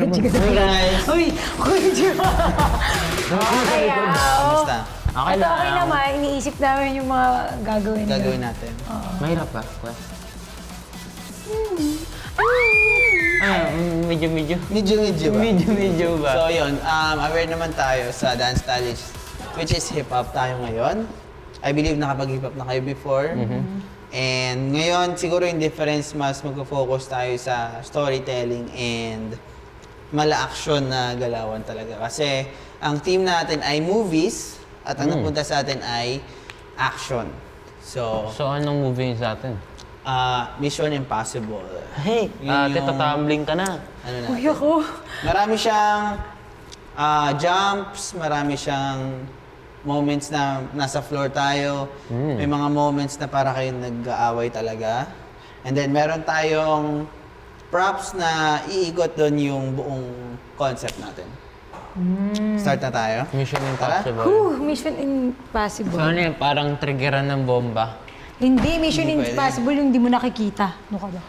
Guys! Uy! Okay, Kamusta? Okay Ito lang. okay naman, iniisip namin yung mga gagawin. Gagawin natin. Mahirap ba? Quest? Medyo. Medyo ba? Medyo ba? So yun, aware naman tayo sa dance style which is hip-hop tayo ngayon. I believe nakapag-hip-hop na kayo before. And ngayon, siguro yung difference, mas mag-focus tayo sa storytelling and mala-action na galawan talaga. Kasi ang team natin ay movies at ang napunta sa atin ay action. So, So, anong movie yun sa atin? Mission Impossible. Hey, Yun yung- tumbling ka na. Ano na? Uy, ako. Marami siyang jumps, marami siyang moments na nasa floor tayo. May mga moments na para kayong nag-aaway talaga. And then meron tayong props na iikot doon yung buong concept natin. Start na tayo? Mission Impossible. Mission Impossible. So, ano yun? Parang triggeran ng bomba. Hindi, Mission Hindi pwede. Impossible yung hindi mo nakikita. Ano ka ba?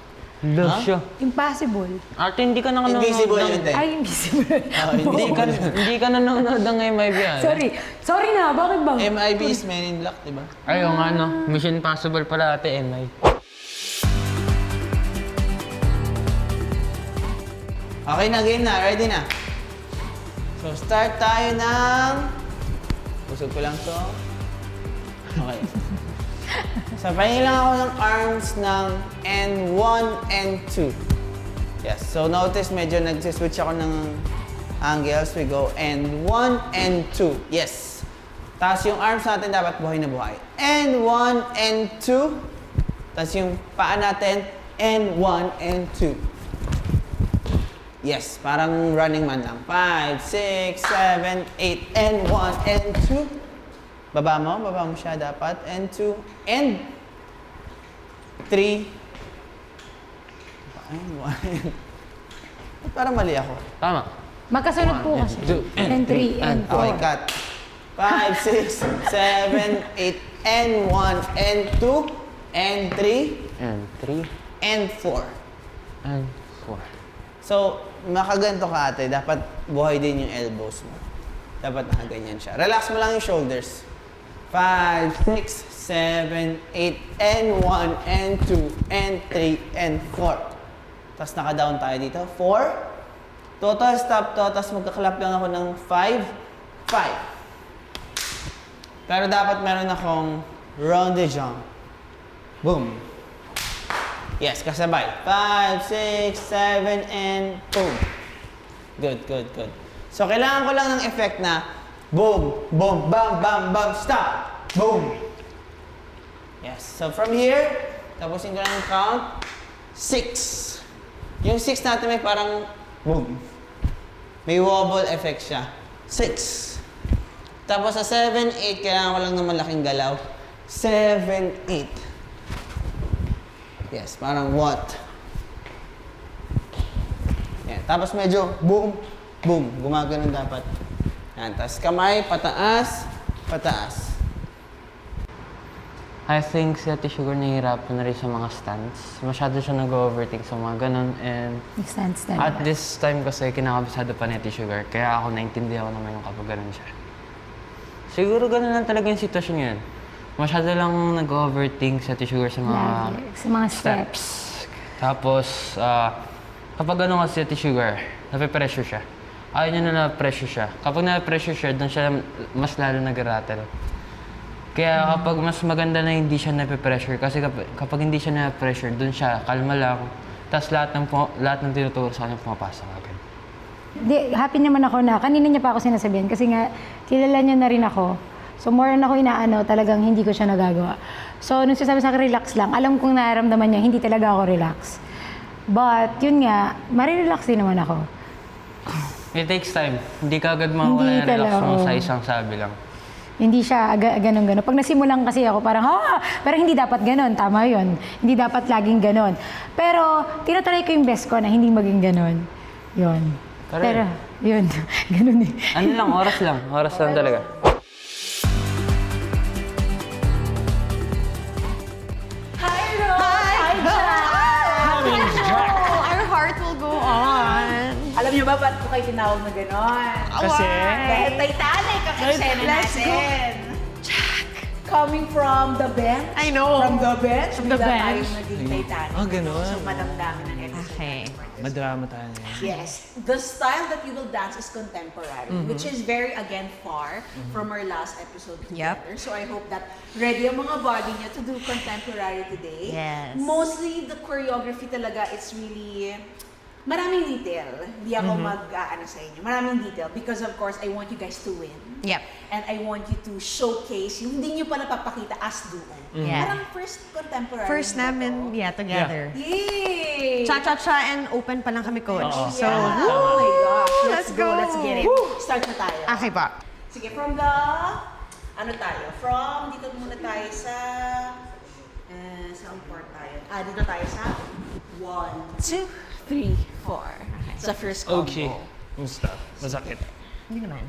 Love siya. Impossible. Ate, hindi ka nanonood Invisible ng... yun din. Ay, invisible. Hindi ka nanonood ng MIB, ano? Sorry na, bakit ba? MIB is Men in Black, di ba? Ay, yung ano, Mission Impossible pala ate, MI. Okay na, game na. Ready na. So, start tayo ng... Busog ko lang to. Okay. Sabayin lang ako ng arms ng N1 and 2. Yes. So, notice medyo nagsiswitch ako ng angles. We go N1 and 2. Yes. Tapos yung arms natin dapat buhay na buhay. N1 and 2. Tapos yung paa natin, N1 and 2. Yes, parang running man lang. 5, 6, 7, 8, and 1, and 2. Baba mo siya dapat. And 2, and 3. And 1, parang mali ako. Tama. Magkasunod po kasi. And 3, and 4. Okay, cut. 5, 6, 7, 8, and 1, and 2, and 3, And 3, and 4. and 4. So, makaganto ka ate, dapat buhay din yung elbows mo. Dapat nakaganyan siya. Relax mo lang yung shoulders. 5, 6, 7, 8, and 1, and 2, and 3, and 4. Tapos naka-down tayo dito. 4. Total stop to. Tapos magka-clap lang ako ng 5. 5. Pero dapat meron akong round the jump. Boom. Yes, kasabay. 5, 6, 7, and boom. Good. So, kailangan ko lang ng effect na boom, boom, bam, bam, bam, stop. Boom. Yes. So, from here, tapusin ko lang yung count. 6. Yung 6 natin may parang boom. May wobble effect siya. 6. Tapos sa 7, 8, kailangan ko lang ng malaking galaw. 7, 8. Yes, parang what? Yan. Tapos medyo boom, boom. Gumagano'n dapat. Yan. Tapos kamay, pataas, pataas. I think si Ate Sugar nahihirapan na rin sa mga stunts. Masyado siya nag-overthink sa mga ganun. And Stands na. at this time kasi kinakabisado pa ni Ate Sugar. Kaya ako naintindihan ko naman yung kapag ganun siya. Siguro ganun lang talaga yung sitwasyon yun. Masyado lang nag-overthink si Ate Sugar sa mga Lagi. Sa mga steps. Tapos, kapag ano kasi si Ate Sugar, nape-pressure siya. Ayaw niya na na-pressure siya. Kapag na-pressure siya, doon siya mas lalo nag-rattle. Kaya kapag mas maganda na hindi siya nape-pressure, kasi kapag hindi siya na-pressure, doon siya, kalma lang. Tapos lahat ng tinuturo sa kanya pumapasok agad. Happy naman ako na, kanina niya pa ako sinasabihan kasi nga, kilala niya na rin ako. So more na ako inaano, talagang hindi ko siya nagagawa. So nung sinasabi sa akin, relax lang, alam kong nararamdaman niya, hindi talaga ako relax. But yun nga, marirelax din naman ako. It takes time. Hindi ka agad mawala Hindi yung relax talaga, mo oo. sa isang sabi lang. Hindi siya ganun-ganun. Pag nasimulan kasi ako, parang, pero hindi dapat ganun. Tama yun. Hindi dapat laging ganun. Pero, tinatry ko yung best ko na hindi maging ganun. Yun. Pero yun. Ganun eh. Ano lang, oras lang. Oras lang talaga. Our heart will go on. Alam niyo ba ba't ko kayo tinawag na gano'n? Kasi? Dahil Titanic ang eksena Let's go. natin. Coming from the bench. I know. From the bench. From the bigla bench. tayong naging Titanic. Oh, ganun. So, madamdamin ang episode. Okay. Madrama tayo ngayon. Yes. The style that you will dance is contemporary, which is very, again, far from our last episode together. So I hope that ready ang mga body niyo to do contemporary today. Yes. Mostly, the choreography talaga, it's really maraming detail. Hindi ako mag-ano sa inyo. Maraming detail because, of course, I want you guys to win. Yep. And I want you to showcase yung hindi nyo pa napapakita as duo. Yeah. Parang first contemporary. First ba to? namin, together. Yay! Cha-cha-cha and open pa lang kami, coach. So, Yeah. Oh my gosh. Let's go. Let's get it. Start na tayo. okay pa. Sige, from the... Ano tayo? From dito muna tayo sa... saan part tayo? Dito tayo sa 1, 2, 3, 4. Sa first combo. Okay. Musta? Masakit. Hindi naman.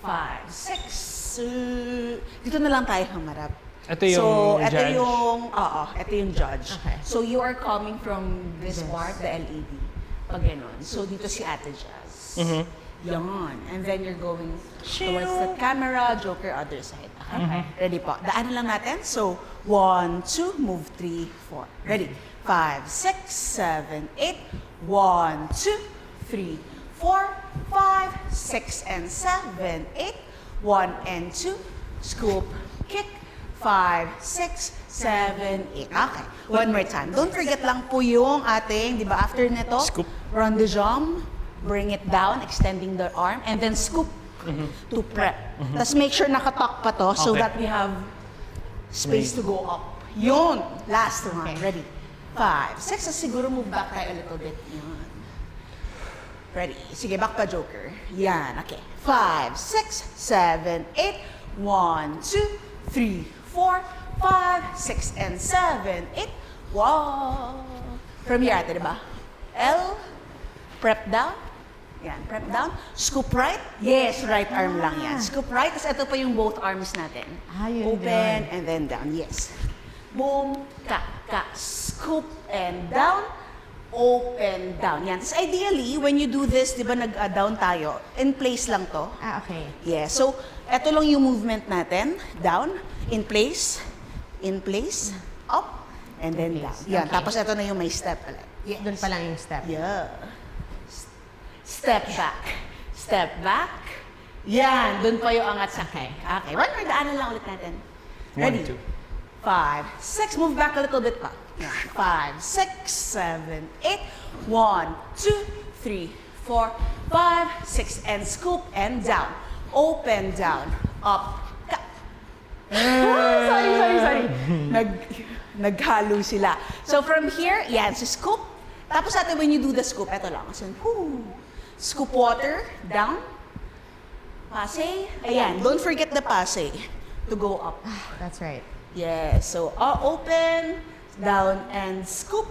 5, 6. Dito na lang tayo humarap. Ito yung ito judge. ito yung judge. Okay. So you are coming from this part, the LED. Pag ganun. So dito si Ate Jazz. Yan. And then you're going towards the camera, Joker other side. Okay. Ready po. Daanan lang natin. So 1, 2, move 3, 4. Ready? 5, 6, 7, 8. 1, 2, 3, 4, 5, 6, and 7, 8. 1 and 2. Scoop, kick. 5, 6, 7, 8. Okay. One more time. Don't forget lang po yung ating, di ba, after nito, Scoop. run the jump, bring it down, extending the arm, and then scoop to prep. Tapos make sure nakatak pa to so Okay. that we have space to go up. Yun. Last one. Okay. Ready? 5, 6. So siguro move back tayo a little bit. Yun. Ready? Sige, back pa, Joker. Yan. Okay. 5, 6, 7, 8. 1, 2, 3, 4, 5, 6, and 7, 8. Wow! From here, ate, diba? L, prep down. Yan, prep down. Scoop right. Yes, right arm lang yan. Scoop right. Tapos ito pa yung both arms natin. Yun Open and then down. Yes. Boom, ka, scoop and down. Open, down. Yan. Tapos ideally, when you do this, di ba nag-down tayo, in place lang to. Okay. Yeah. So, eto lang yung movement natin. Down, in place, up, and then down. Yan. Okay. Tapos eto na yung may step ulit. Yes. Doon pa lang yung step. Yeah. Step back. Step back. Yan. Doon pa yung angat sa kay. Okay. One more. Daanan lang ulit natin. Ready? 1, 2. 5, 6. Move back a little bit pa. 5, 6, 7, 8. 1, 2, 3, 4, 5, 6. And scoop and down. Open, down. Up. Sorry. Naghalo sila. So from here, yan, so scoop. Tapos natin when you do the scoop, eto lang. So, scoop water, down. Pase. Ayan, don't forget the pase to go up. That's right. Yes, so open, down, and scoop.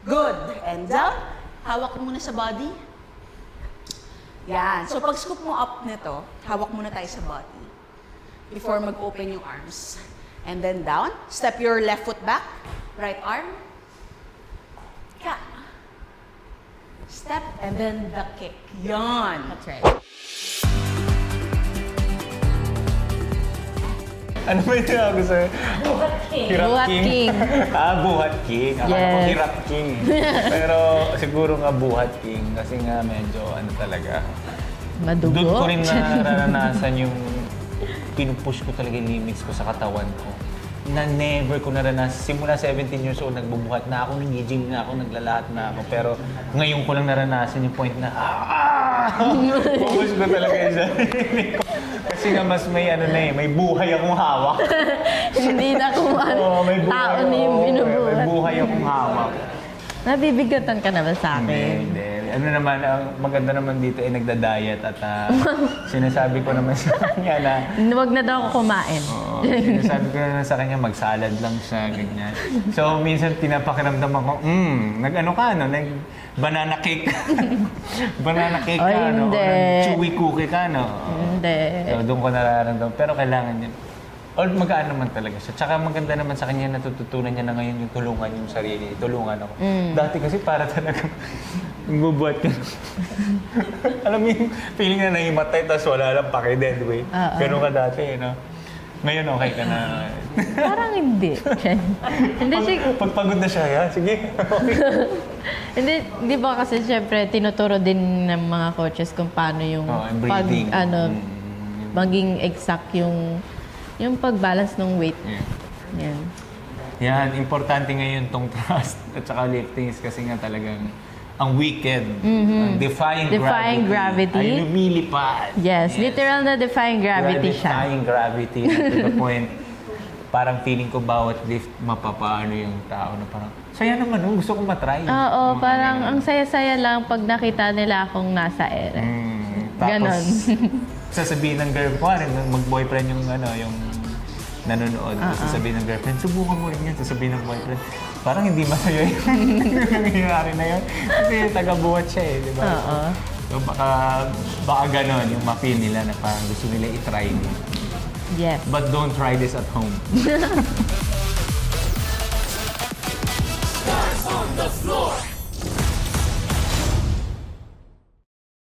Good. And down. Hawak mo muna sa body. Yan. So pag scoop mo up nito, hawak muna tayo sa body before mag-open yung arms. And then down. Step your left foot back. Right arm. Ka. Step and then the kick. Yan. That's right. Ano ba yung tawag sa'yo? Buhat king. Hirap Buhat king. king. Buhat king. Akala ko Yes. hirap king. Pero siguro nga buhat king kasi nga medyo ano talaga. Madugo. Doon ko rin naranasan yung pinupush ko talaga yung limits ko sa katawan ko. Na never ko naranasan. Simula 17 years old, nagbubuhat na ako, nag-gym na ako, naglalahat na ako. Pero ngayon ko lang naranasan yung point na, pupush ko talaga yung sarili ko. Kasi nga mas may ano na eh, may buhay akong hawak. Hindi na kung ano, may buhay tao na yung ako. May binubuhat. buhay akong hawak. Nabibigatan ka na ba sa akin? Hindi. Ano naman, ang maganda naman dito ay nagda-diet at sinasabi ko naman sa kanya na Huwag na daw ako kumain. sinasabi ko naman sa kanya mag-salad lang siya, ganyan. So, minsan pinapakiramdaman ko, nag-ano ka, no? Nag-banana cake. Banana cake Ay, ka, no? O hindi. nag-chewy cookie ka, no? Hindi. So, doon ko nararamdaman. Pero kailangan yun. Or magaan naman talaga siya. Tsaka maganda naman sa kanya, natututunan niya na ngayon yung tulungan yung sarili. Tulungan ako. Dati kasi para talaga bubuhat ka. Alam mo yung feeling na nahimatay tapos wala lang paki-dead weight. Ganun ka dati, no? Ngayon okay ka na. Parang hindi. Hindi siya, Pag pagod na siya, ya, sige. hindi ba kasi syempre tinuturo din ng mga coaches kung paano yung And breathing. maging exact yung pag-balance ng weight. Yan. Yan, importante ngayon tong thrust at saka liftings kasi nga talagang ang weekend. Ang defying gravity. Ay lumilipad. Yes, literal na defying gravity siya. Defying gravity. To the point, parang feeling ko bawat lift mapapaano yung tao na parang, saya naman, gusto kong matry. Oo, parang ang saya-saya lang pag nakita nila akong nasa ere. Tapos, Ganon. sasabihin ng girlfriend, mag-boyfriend yung nanonood. Sasabihin ng girlfriend, subukan mo rin yan. Sasabihin ng boyfriend, parang hindi masaya yung nangyayari na yun. Kasi taga-buhat siya eh, di ba? Oo. So baka ganon yung ma-feel nila na parang gusto nila i-try. Yes. But don't try this at home.